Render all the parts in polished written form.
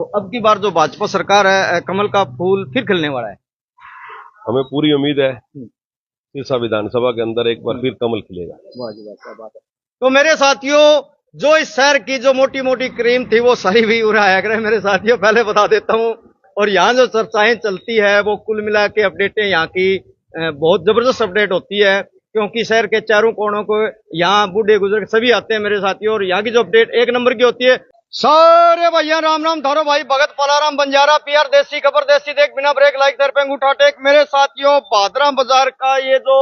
तो अब की बार जो भाजपा सरकार है, कमल का फूल फिर खिलने वाला है। हमें पूरी उम्मीद है सिरसा विधानसभा के अंदर एक बार फिर कमल खिलेगा। वाह जी वाह, क्या बात है। तो मेरे साथियों, जो इस शहर की जो मोटी मोटी क्रीम थी वो सही भी उड़ाया करे मेरे साथियों, पहले बता देता हूँ। और यहाँ जो चर्चाएं चलती है वो कुल मिला के अपडेटें यहाँ की बहुत जबरदस्त अपडेट होती है, क्योंकि शहर के चारों कोनों को यहाँ बूढ़े गुजर सभी आते हैं मेरे साथियों। और यहाँ की जो अपडेट एक नंबर की होती है। सारे भैया राम राम थारो भाई भगत पलाराम बंजारा पीआर देसी खबर देसी देख बिना ब्रेक लाइक दर पे अंगूठा टेक। मेरे साथियों, भादरा बाजार का ये जो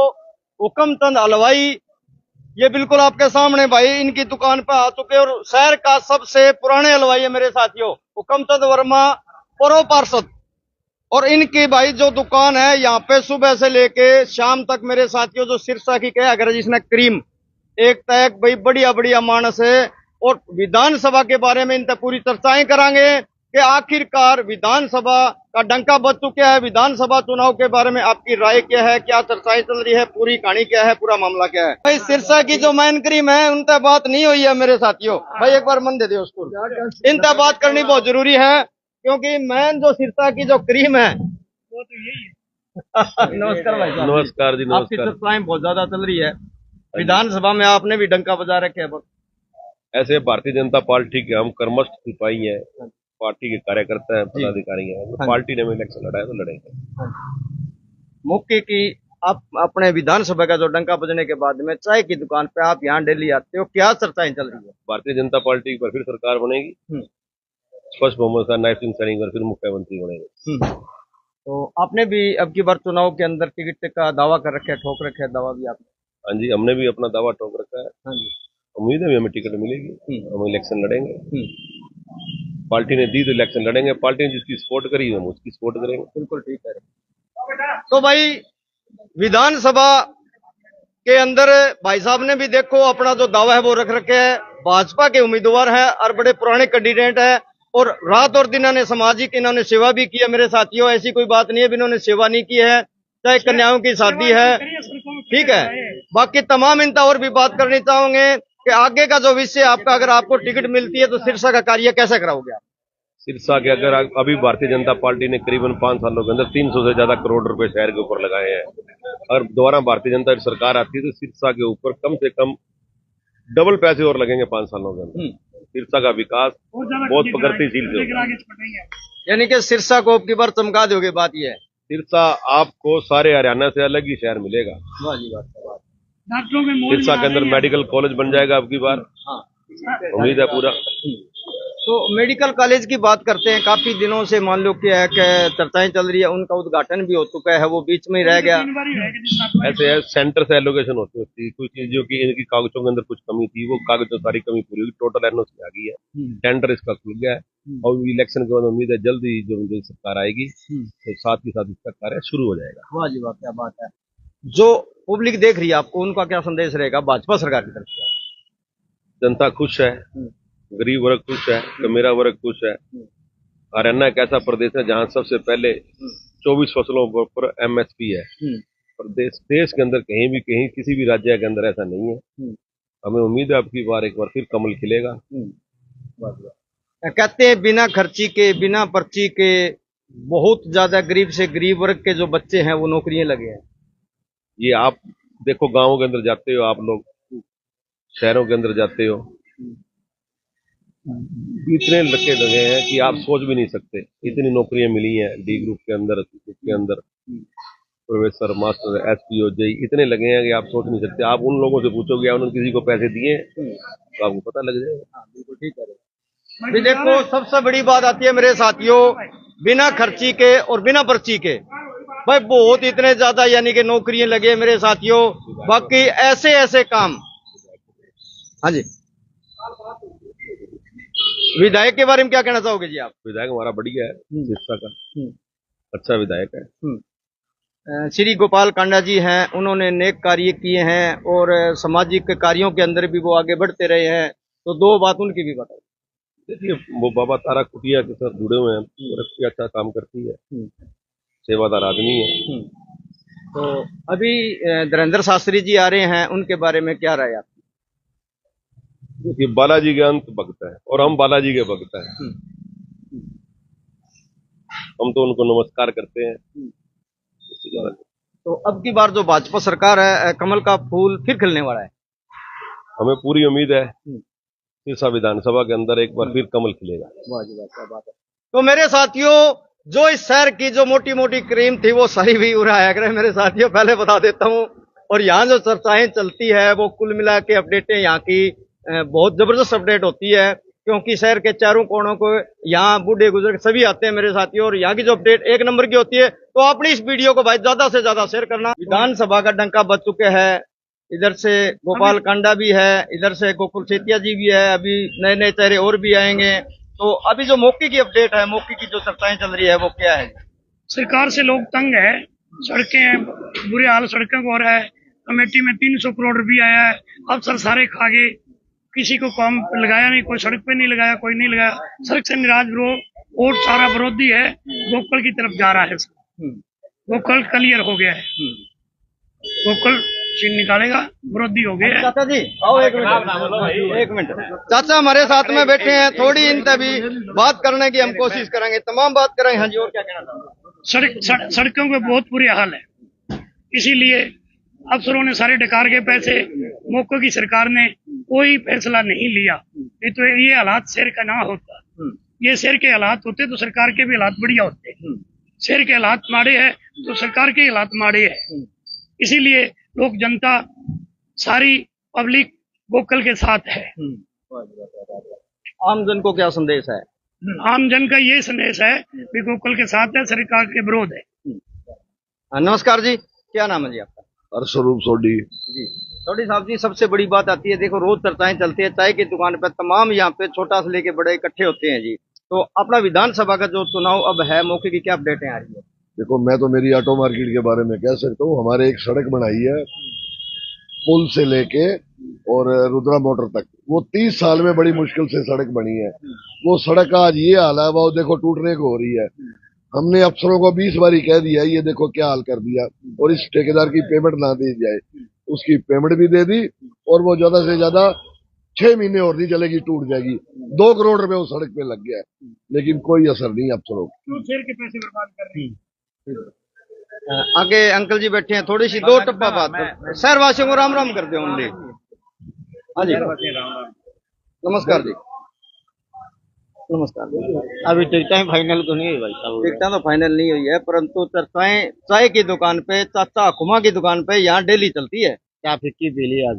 हुक्मचंद हलवाई, ये बिल्कुल आपके सामने भाई इनकी दुकान पे आ चुके हैं। और शहर का सबसे पुराने हलवाई है मेरे साथियों, हुक्मचंद वर्मा परो पार्षद। और इनकी भाई जो दुकान है यहाँ पे सुबह से लेके शाम तक मेरे साथियों, जो सिरसा की कह अगर जिसने क्रीम एक तक भाई बढ़िया बढ़िया मानस है। और विधानसभा के बारे में इन तक पूरी चर्चाएं करांगे कि आखिरकार विधानसभा का डंका बज चुका है। विधानसभा चुनाव के बारे में आपकी राय क्या है, क्या चर्चाएं चल रही है, पूरी कहानी क्या है, पूरा मामला क्या है। भाई सिरसा की जो मैन क्रीम है उन तक बात नहीं हुई है मेरे साथियों। भाई एक बार मन दे दो उसको, इन तक बात करनी बहुत जरूरी है, क्योंकि मैन जो सिरसा की जो क्रीम है वो तो यही है। नमस्कार भाई साहब। नमस्कार जी, आपकी नमस्कार। चर्चाएं बहुत ज्यादा चल रही है। विधानसभा में आपने भी डंका बजा रखे है। ऐसे भारतीय जनता पार्टी के हम कर्मठ सिपाही हैं, पार्टी के कार्यकर्ता हैं, पदाधिकारी हैं। पार्टी ने इलेक्शन लड़ा है तो लड़ेंगे। मौके की आप अपने विधानसभा का जो डंका बजने के बाद में चाय की दुकान पे आप यहाँ डेली आते हो, क्या चर्चाएं चल रही है। भारतीय जनता पार्टी पर फिर सरकार बनेगी, स्पष्ट बहुमत से नायब सिंह सैनी पर फिर मुख्यमंत्री बनेंगे। तो आपने भी अब की बार चुनाव के अंदर टिकट का दावा कर रखे है, ठोक रखे है दावा भी आपने। हाँ जी, हमने भी अपना दावा ठोक रखा है। हाँ जी, उम्मीद है भी हमें टिकट मिलेगी, हम इलेक्शन लड़ेंगे। पार्टी ने दी तो इलेक्शन लड़ेंगे, पार्टी ने जिसकी सपोर्ट करी हम उसकी सपोर्ट करेंगे। बिल्कुल ठीक है। तो भाई विधानसभा के अंदर भाई साहब ने भी देखो अपना जो दावा है वो रख रखे है। भाजपा के उम्मीदवार है और बड़े पुराने कैंडिडेट है, और रात और दिन इन्होंने सामाजिक इन्होंने सेवा भी की है मेरे साथियों। ऐसी कोई बात नहीं है इन्होंने सेवा नहीं की है, चाहे कन्याओं की शादी है, ठीक है। बाकी तमाम इनता और भी बात करनी चाहोगे कि आगे का जो विषय आपका, अगर आपको टिकट मिलती है तो सिरसा का कार्य कैसे कराओगे आप। सिरसा के अगर अभी भारतीय जनता पार्टी ने करीबन 5 सालों के अंदर 300 से ज्यादा करोड़ रुपए शहर के ऊपर लगाए हैं। अगर दोबारा भारतीय जनता की सरकार आती है तो सिरसा के ऊपर कम से कम डबल पैसे और लगेंगे 5 सालों के अंदर। सिरसा का विकास बहुत प्रगतिशील होगा। यानी कि सिरसा को अब की बार चमका दोगे, बात यह है। सिरसा आपको सारे हरियाणा से अलग ही शहर मिलेगा। सिरसा के अंदर मेडिकल कॉलेज बन जाएगा अब की बार, उम्मीद है पूरा। तो मेडिकल कॉलेज की बात करते हैं, काफी दिनों से मान लो कि चर्चाएं चल रही है, उनका उद्घाटन भी हो चुका है, वो बीच में ही रह गया। ऐसे है, सेंटर से एलोकेशन होती है कुछ चीजों की, इनकी कागजों के अंदर कुछ कमी थी, वो कागजों सारी कमी पूरी हुई, टोटल एनओसी आ गई है, टेंडर इसका खुल गया है। और इलेक्शन के बाद उम्मीद है जल्दी जो सरकार आएगी तो साथ ही साथ इसका कार्य शुरू हो जाएगा। वाह जी वाह, क्या बात है। जो पब्लिक देख रही है आपको, उनका क्या संदेश रहेगा भाजपा सरकार की तरफ से। जनता खुश है, गरीब वर्ग खुश है, तो मेरा वर्ग खुश है। हरियाणा एक ऐसा प्रदेश है जहां सबसे पहले 24 फसलों पर एमएसपी है। देश के अंदर कहीं भी कहीं किसी भी राज्य के अंदर ऐसा नहीं है। हमें उम्मीद है अब की बार एक बार फिर कमल खिलेगा। कहते हैं बिना खर्ची के, बिना पर्ची के बहुत ज्यादा गरीब से गरीब वर्ग के जो बच्चे हैं वो नौकरियां लगे हैं। ये आप देखो, गांवों के अंदर जाते हो आप लोग, शहरों के अंदर जाते हो, इतने लगे हैं कि आप सोच भी नहीं सकते। इतनी नौकरियां मिली हैं डी ग्रुप के अंदर, प्रोफेसर, मास्टर, एसपीओ, जेई इतने लगे हैं कि आप सोच नहीं सकते। आप उन लोगों से पूछोगे उन्होंने किसी को पैसे दिए तो आपको पता लग जाएगा। बिल्कुल ठीक है। भी देखो सबसे बड़ी बात आती है मेरे साथियों, बिना खर्ची के और बिना पर्ची के भाई बहुत इतने ज्यादा यानी कि नौकरियां लगे मेरे साथियों। बाकी ऐसे ऐसे काम। हाँ जी, विधायक के बारे में क्या कहना चाहोगे जी आप। विधायक हमारा बढ़िया है, सिरसा का अच्छा विधायक है। श्री गोपाल कांडा जी हैं, उन्होंने नेक कार्य किए हैं और सामाजिक कार्यों के अंदर भी वो आगे बढ़ते रहे हैं, तो दो बात उनकी भी बताओ। देखिए, वो बाबा तारा कुटिया के साथ जुड़े हुए हैं, वो अच्छा काम करती है, सेवादार आदमी है। तो अभी धीरेन्द्र शास्त्री जी आ रहे हैं, उनके बारे में क्या राय आपकी। देखिए, बालाजी के अंत भक्त है और हम बालाजी के भक्त हैं। हम तो उनको नमस्कार करते हैं। इससे ज्यादा तो अब की बार जो भाजपा सरकार है, कमल का फूल फिर खिलने वाला है। हमें पूरी उम्मीद है सिरसा विधानसभा के अंदर एक बार फिर कमल खिलेगा। वाह जी वाह, क्या बात है। तो मेरे साथियों, जो इस शहर की जो मोटी मोटी क्रीम थी वो सही भी हो रहा है मेरे साथियों, पहले बता देता हूँ। और यहाँ जो चर्चाएं चलती है वो कुल मिला के अपडेटें यहाँ की बहुत जबरदस्त अपडेट होती है, क्योंकि शहर के चारों कोनों को यहाँ बूढ़े बुजुर्ग सभी आते हैं मेरे साथियों, और यहाँ की जो अपडेट एक नंबर की होती है। तो अपनी इस वीडियो को भाई ज्यादा से ज्यादा शेयर करना। विधानसभा का डंका बज चुके हैं, इधर से गोपाल कांडा भी है, इधर से गोकुल सेतिया जी भी है, अभी नए नए चेहरे और भी आएंगे। तो अभी जो मौके की अपडेट है, मौके की जो चर्चाएं चल रही है वो क्या है? सरकार से लोग तंग है, सड़कें बुरे हाल सड़कों को हो रहा है। कमेटी में 300 करोड़ रुपया आया है, अफसर सारे खा गए, किसी को काम लगाया नहीं, कोई सड़क पे नहीं लगाया, कोई नहीं लगाया। सड़क से निराश वोट सारा विरोधी है, गोकुल की तरफ जा रहा है। गोकुल क्लियर हो गया है, गोकुल सीन निकालेगा, विरोधी हो गया है। चाचा जी आओ एक मिनट, एक मिनट। चाचा हमारे साथ में बैठे हैं, थोड़ी इनसे भी बात करने की हम कोशिश करेंगे, तमाम बात करेंगे। हाँ जी, और क्या कहना चाहते? सड़कों के बहुत बुरे हाल है, इसीलिए अफसरों ने सारे डकार के पैसे, मौके की सरकार ने कोई फैसला नहीं लिया। नहीं तो ये हालात शहर का ना होता, ये शहर के हालात होते तो सरकार के भी हालात बढ़िया होते। शहर के हालात माड़े हैं तो सरकार के हालात माड़े हैं, इसीलिए लोग जनता सारी पब्लिक गोकुल के साथ है। आम जन को क्या संदेश है? आम जन का ये संदेश है कि गोकुल के साथ है, सरकार के विरोध है। नमस्कार जी, क्या नाम है जी आपका? हरस्वरूप सोडी जी सोडी साहब जी, सबसे बड़ी बात आती है, देखो रोज चर्चाएं चलती है, चाय की दुकान पे तमाम यहाँ पे छोटा से लेके बड़े इकट्ठे होते हैं जी। तो अपना विधानसभा का जो चुनाव अब है, मौके की क्या अपडेट है आ रही है? देखो, मैं तो मेरी ऑटो मार्केट के बारे में कह सकता हूँ। हमारे एक सड़क बनाई है पुल से लेके और रुद्रा मोटर तक, वो 30 साल में बड़ी मुश्किल से सड़क बनी है। वो सड़क आज ये हाल है, वो देखो टूटने को हो रही है। हमने अफसरों को 20 बारी कह दिया, ये देखो क्या हाल कर दिया। और इस ठेकेदार की पेमेंट ना दी जाए, उसकी पेमेंट भी दे दी, और वो ज्यादा से ज्यादा 6 महीने और नहीं चलेगी, टूट जाएगी। 2 करोड़ रुपए उस सड़क पे लग गया, लेकिन कोई असर नहीं अफसरों को। शहर के पैसे बर्बाद कर रहे हैं। आगे अंकल जी बैठे हैं, थोड़ी सी दो टप्पा बात, शहरवासियों को राम राम कर दे ओनली। हाँ जी, नमस्कार जी। नमस्कार। अभी टिकटें फाइनल तो नहीं हुई भाई साहब। टिकटें तो फाइनल नहीं हुई है, परंतु चर्चाएं चाय की दुकान पे, चाचा हुकुमा की दुकान पे यहाँ डेली चलती है। क्या फिक्की पी ली आज।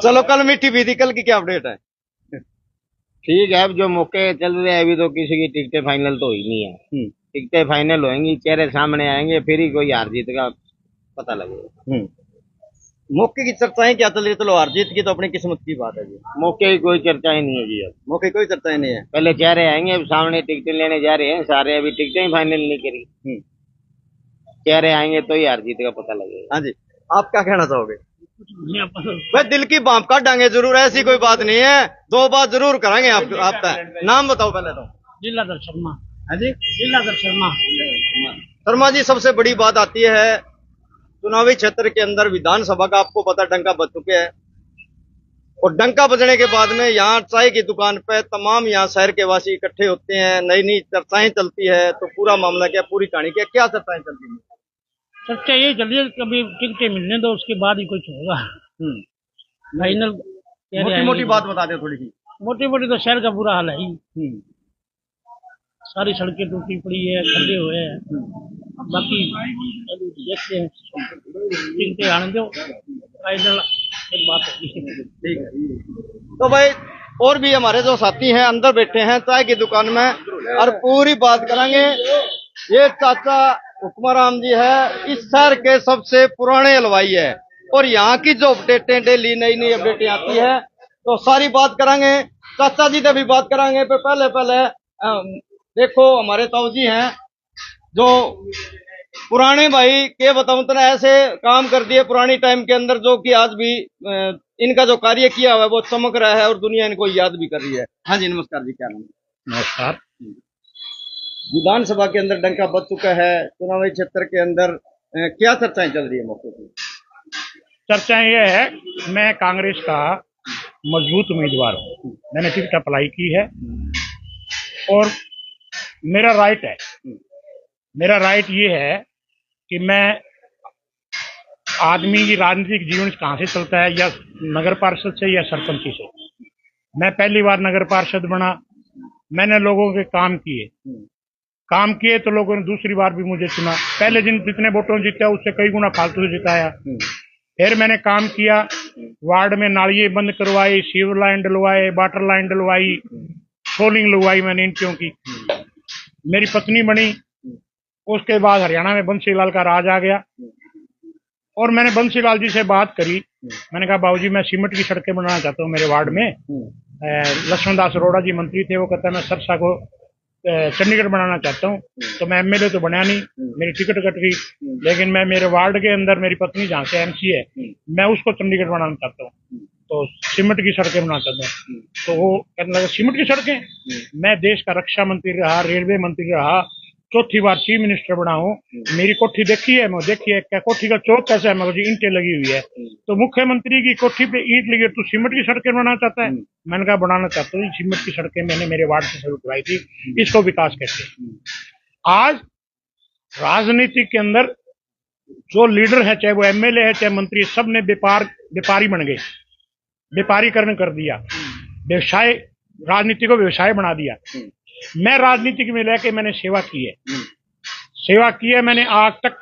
चलो कल मीठी भी थी, कल की क्या अपडेट है? ठीक है, अब जो मौके चल रहे हैं अभी तो किसी की टिकटें फाइनल तो हुई नहीं है। टिकटें फाइनल होंगी, चेहरे सामने आएंगे, फिर ही कोई हार जीत का पता लगेगा। मौके की चर्चाएं क्या चल रही है? चलो हार जीत की तो अपनी किस्मत की बात है जी, मौके की कोई चर्चा ही नहीं है जी। अब मौके की कोई चर्चाएं नहीं है। पहले चेहरे आएंगे, अब सामने टिकटें लेने जा रहे हैं सारे, अभी टिकटें ही फाइनल नहीं करी। चेहरे आएंगे तो ही हार जीत का पता लगेगा। हाँ जी, आप क्या कहना चाहोगे? भाई दिल की बांप काट डांगे जरूर, ऐसी कोई बात नहीं है, 2 बात जरूर कराएंगे आपका। नाम बताओ पहले तो। लीलाधर शर्मा। हाँ जी, लीलाधर शर्मा। शर्मा जी, सबसे बड़ी बात आती है चुनावी क्षेत्र के अंदर विधानसभा का आपको पता डंका बज चुके हैं, और डंका बजने के बाद में यहाँ चाय की दुकान पे तमाम यहाँ शहर के वासी इकट्ठे होते हैं, नई नई चर्चाएं चलती है। तो पूरा मामला क्या, पूरी कहानी क्या चर्चाएं चलती है? सच्चा ये चलिए, कभी टिकटें मिलने दो, उसके बाद ही कुछ होगा। फाइनल मोटी मोटी बात बता दे थोड़ी सी। मोटी मोटी तो शहर का बुरा हाल है ही। सारी सड़कें टूटी पड़ी है, खड्डे हुए हैं। बाकी अभी देखते हैं, टिकटें आने दो, फाइनल एक बात होगी। ठीक है, तो भाई और भी हमारे जो साथी हैं अंदर बैठे हैं चाय की दुकान में, और पूरी बात करेंगे। ये चाचा हुक्माराम जी है, इस शहर के सबसे पुराने हलवाई है, और यहाँ की जो अपडेटें डेली नई नई अपडेटें आती है, तो सारी बात करेंगे। चाचा जी से भी बात करेंगे। पर पहले देखो हमारे ताऊ जी हैं, जो पुराने भाई के बताऊं तो ऐसे काम कर दिए पुरानी टाइम के अंदर, जो कि आज भी इनका जो कार्य किया हुआ है वो चमक रहा है और दुनिया इनको याद भी कर रही है। हाँ जी, नमस्कार जी, क्या नाम है? नमस्कार। विधानसभा के अंदर डंका बज चुका है, चुनावी क्षेत्र के अंदर क्या चर्चाएं चल रही है मौके की? चर्चा ये है, मैं कांग्रेस का मजबूत उम्मीदवार हूँ, मैंने टिकट अप्लाई की है, और मेरा राइट है। मेरा राइट ये है कि मैं आदमी की राजनीतिक जीवन कहाँ से चलता है, या नगर पार्षद से या सरपंची से। मैं पहली बार नगर पार्षद बना, मैंने लोगों के काम किए तो लोगों ने दूसरी बार भी मुझे चुना। पहले जितने वोटों जीता उससे कई गुना फालतू से जिताया। फिर मैंने काम किया, वार्ड में नालियां बंद करवाई, सीवर लाइन डलवाए, वाटर लाइन डलवाई, सोलिंग लगवाई मैंने इंटियों की। मेरी पत्नी बनी, उसके बाद हरियाणा में बंसीलाल का राज आ गया और मैंने बंसीलाल जी से बात करी। मैंने कहा बाबूजी मैं सीमेंट की सड़कें बनाना चाहता हूँ मेरे वार्ड में। लक्ष्मण दास अरोड़ा जी मंत्री थे, वो कहता है मैं सरसा को चंडीगढ़ बनाना चाहता हूँ। तो मैं एमएलए तो बनया नहीं, मेरी टिकट कट गई, लेकिन मैं मेरे वार्ड के अंदर मेरी पत्नी जहाँ से एमसी है, मैं उसको चंडीगढ़ बनाना चाहता हूँ, तो सीमेंट की सड़कें बनाना चाहता हूँ। तो वो कहने लगा सीमेंट की सड़कें। मैं देश का रक्षा मंत्री रहा, रेलवे मंत्री रहा, चौथी बार चीफ मिनिस्टर बना हूँ। मेरी कोठी देखी है, मैं देखी है क्या कोठी का चौक कैसा है, मुझे ईंटें लगी हुई है। तो मुख्यमंत्री की कोठी पे ईंट लगी है, तू सीमेंट की सड़कें बनाना चाहता है? मैंने कहा बनाना चाहता हूँ, सीमेंट की सड़कें मैंने मेरे वार्ड से शुरू करवाई थी, इसको विकास कैसे। आज राजनीति के अंदर जो लीडर है, चाहे वो एमएलए है चाहे मंत्री, सब ने व्यापारी बन गए, व्यापारीकरण कर दिया, व्यवसाय, राजनीति को व्यवसाय बना दिया। मैं राजनीति में लेके मैंने सेवा की है। मैंने आज तक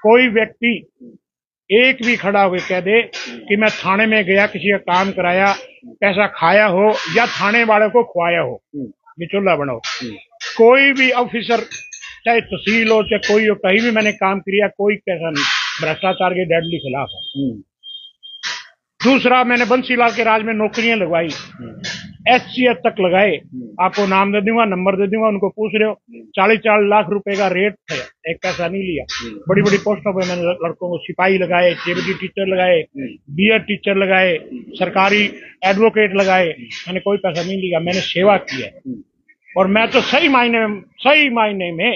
कोई व्यक्ति एक भी खड़ा हुए कह दे कि मैं थाने में गया, किसी का काम कराया, पैसा खाया हो या थाने वाले को खुआया हो, बिचौला बनो, कोई भी ऑफिसर चाहे तहसील हो चाहे कोई हो, कहीं भी मैंने काम किया, कोई पैसा नहीं, भ्रष्टाचार के डेडली खिलाफ है। दूसरा, मैंने बंसीलाल के राज में नौकरियां लगवाई, एचसीएफ तक लगाए। आपको नाम दे दूंगा, नंबर दे दूंगा, उनको पूछ रहे हो, 40 लाख रुपए का रेट है, एक पैसा नहीं लिया। बड़ी बड़ी पोस्टों पे मैंने लड़कों को सिपाही लगाए, केबीटी टीचर लगाए, बीएड टीचर लगाए, सरकारी एडवोकेट लगाए, मैंने कोई पैसा नहीं लिया, मैंने सेवा की है। और मैं तो सही मायने में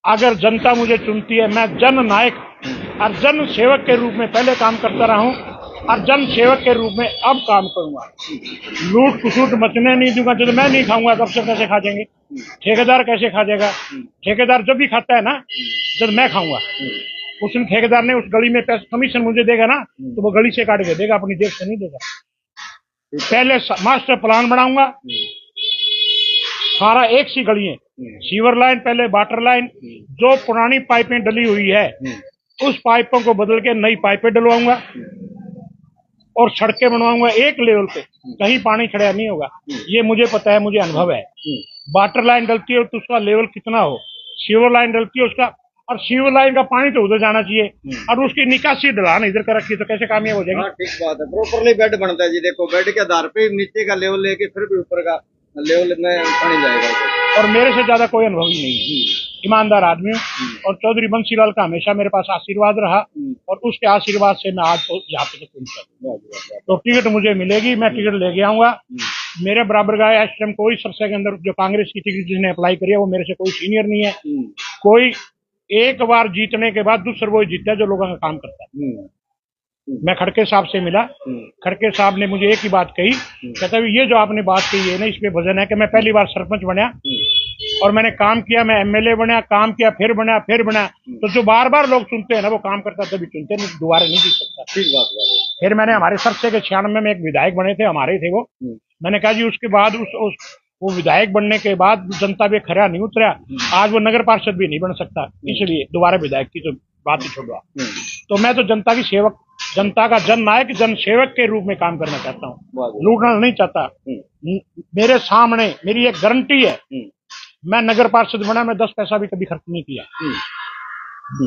अगर जनता मुझे चुनती है, मैं जन नायक और जन सेवक के रूप में पहले काम करता रहा हूं और जन सेवक के रूप में अब काम करूंगा। लूट खसूट मचने नहीं दूंगा। जब मैं नहीं खाऊंगा तब से कैसे खा जाएंगे? ठेकेदार कैसे खा जाएगा? ठेकेदार जब भी खाता है ना, जब मैं खाऊंगा, उस दिन ठेकेदार ने उस गली में पैसा कमीशन मुझे देगा ना, तो वो गली से काट के देगा, अपनी जेब से नहीं देगा। पहले मास्टर प्लान बनाऊंगा, सारा एक सी गलियां, सीवर लाइन, पहले वाटर लाइन, जो पुरानी पाइपें डली हुई है उस पाइपों को बदल के नई पाइपें डलवाऊंगा और सड़कें बनवाऊंगा एक लेवल पे, कहीं पानी खड़ा नहीं होगा। ये मुझे पता है, मुझे अनुभव है। वाटर लाइन डलती है तो उसका लेवल कितना हो, सीवर लाइन डलती है उसका, और सीवर लाइन का पानी तो उधर जाना चाहिए और उसकी निकासी ढलान इधर कर रखी है, तो कैसे कामयाब हो जाएगी? ठीक बात है, प्रॉपरली बेड बनता है जी। देखो बेड के आधार पे नीचे का लेवल लेके फिर भी ऊपर का लेवल में पानी जाएगा। और मेरे से ज्यादा कोई अनुभव ही नहीं है, ईमानदार आदमी हूँ। और चौधरी बंसीलाल का हमेशा मेरे पास आशीर्वाद रहा और उसके आशीर्वाद से मैं आज यहाँ पे पहुंचा। तो टिकट मुझे मिलेगी, मैं टिकट लेके आऊंगा। मेरे बराबर का इस टाइम कोई सरसा के अंदर जो कांग्रेस की टिकट जिसने अप्लाई करी है, वो मेरे से कोई सीनियर नहीं है। कोई एक बार जीतने के बाद दूसरा वो जीता है जो लोगों का काम करता है। मैं खड़के साहब से मिला, खड़के साहब ने मुझे एक ही बात कही, कहता है ये जो आपने बात कही है ना, इसमें वजन है कि मैं पहली बार सरपंच बना और मैंने काम किया, मैं एमएलए बना, काम किया, फिर बना। तो जो बार बार लोग सुनते हैं ना, वो काम करता तभी चुनते नहीं, दोबारा नहीं जीत सकता। ठीक बात है। फिर मैंने हमारे सरसे के 96 में एक विधायक बने थे, हमारे थे वो। मैंने कहा जी उसके बाद वो विधायक बनने के बाद जनता पे खरा नहीं उतरा, आज वो नगर पार्षद भी नहीं बन सकता, इसलिए दोबारा विधायक की तो बात ही छोड़वा। तो मैं तो जनता की सेवक, जनता का जन नायक, जन सेवक के रूप में काम करना चाहता हूँ, लूटना नहीं चाहता। मेरे सामने मेरी एक गारंटी है, मैं नगर पार्षद बना, मैं 10 पैसा भी कभी खर्च नहीं किया।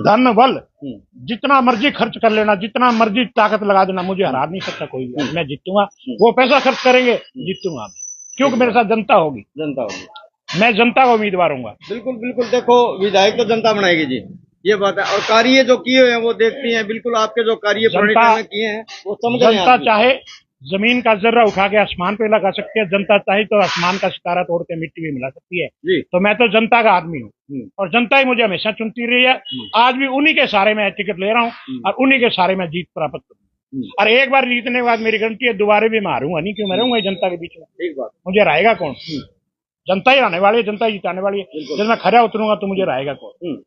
धन बल जितना मर्जी खर्च कर लेना, जितना मर्जी ताकत लगा देना, मुझे हरा नहीं सकता कोई भी। मैं जीतूंगा, वो पैसा खर्च करेंगे, जीतूंगा, क्योंकि मेरे साथ जनता होगी। मैं जनता का उम्मीदवार हूँ। बिल्कुल बिल्कुल। देखो विधायक तो जनता बनाएगी जी, ये बात है। और कार्य जो किए हुए हैं वो देखती हैं, बिल्कुल आपके जो कार्य पुराने टाइम में किए हैं वो समझ रहे हैं। जनता चाहे जमीन का जर्रा उठा के आसमान पे लगा सकती है, जनता चाहे तो आसमान का सितारा तोड़ के मिट्टी भी मिला सकती है जी। तो मैं तो जनता का आदमी हूँ और जनता ही मुझे हमेशा चुनती रही है। आज भी उन्हीं के सहारे मैं टिकट ले रहा हूँ और उन्हीं के सहारे मैं जीत प्राप्त करूँ। और एक बार जीतने के बाद मेरी गारंटी है, दोबारा भी मैं हारूंगा नहीं, क्यों मैं रहूंगा जनता के बीच में। ठीक बात। मुझे हराएगा कौन? जनता ही आने वाली है, जनता ही जिताने वाली है। जब मैं खरा उतरूंगा तो मुझे रहेगा कौन।